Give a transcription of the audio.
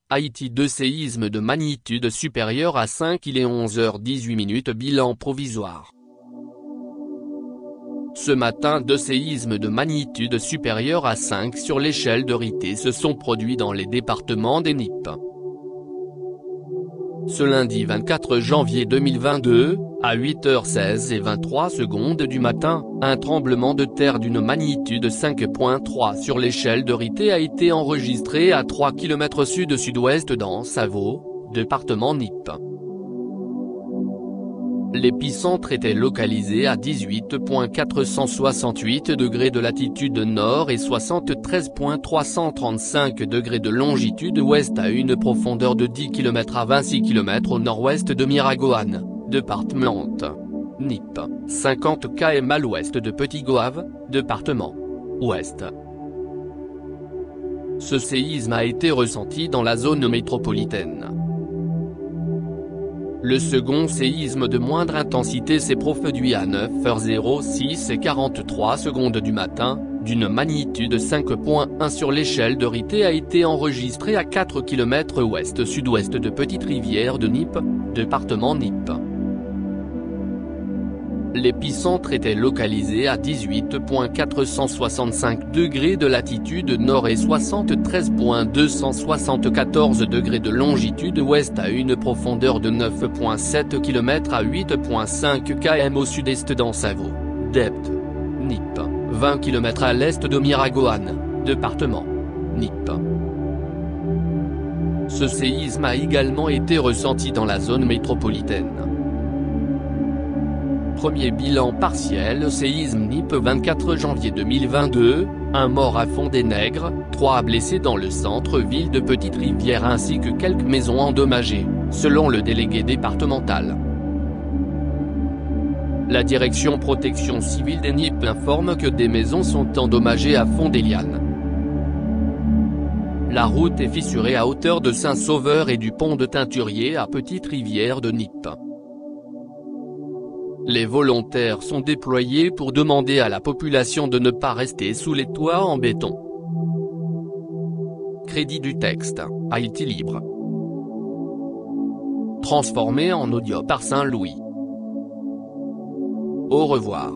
Haïti. 2 séismes de magnitude supérieure à 5. Il est 11h18. Bilan provisoire. Ce matin, 2 séismes de magnitude supérieure à 5 sur l'échelle de Richter se sont produits dans les départements des NIP. Ce lundi 24 janvier 2022, à 8h16:23 du matin, un tremblement de terre d'une magnitude 5.3 sur l'échelle de Richter a été enregistré à 3 km sud-sud-ouest d'Ansavo, département NIP. L'épicentre était localisé à 18.468 degrés de latitude nord et 73.335 degrés de longitude ouest à une profondeur de 10 km à 26 km au nord-ouest de Miragoâne, département NIP, 50 km à l'ouest de Petit-Goâve, département ouest. Ce séisme a été ressenti dans la zone métropolitaine. Le second séisme de moindre intensité s'est produit à 9h06:43 du matin, d'une magnitude 5.1 sur l'échelle de Richter a été enregistré à 4 km ouest-sud-ouest de Petite-Rivière de NIP, département NIP. L'épicentre était localisé à 18.465 degrés de latitude nord et 73.274 degrés de longitude ouest à une profondeur de 9.7 km à 8.5 km au sud-est d'Ansavo, Dept. NIP, 20 km à l'est de Miragoâne, département NIP. Ce séisme a également été ressenti dans la zone métropolitaine. Premier bilan partiel. Séisme NIP 24 janvier 2022, un mort à Fond-des-Nègres, 3 blessés dans le centre-ville de Petite-Rivière ainsi que quelques maisons endommagées, selon le délégué départemental. La direction protection civile des NIP informe que des maisons sont endommagées à Fond-des-Lianes. La route est fissurée à hauteur de Saint-Sauveur et du pont de Teinturier à Petite-Rivière de NIP. Les volontaires sont déployés pour demander à la population de ne pas rester sous les toits en béton. Crédit du texte, Haïti Libre. Transformé en audio par Saint-Louis. Au revoir.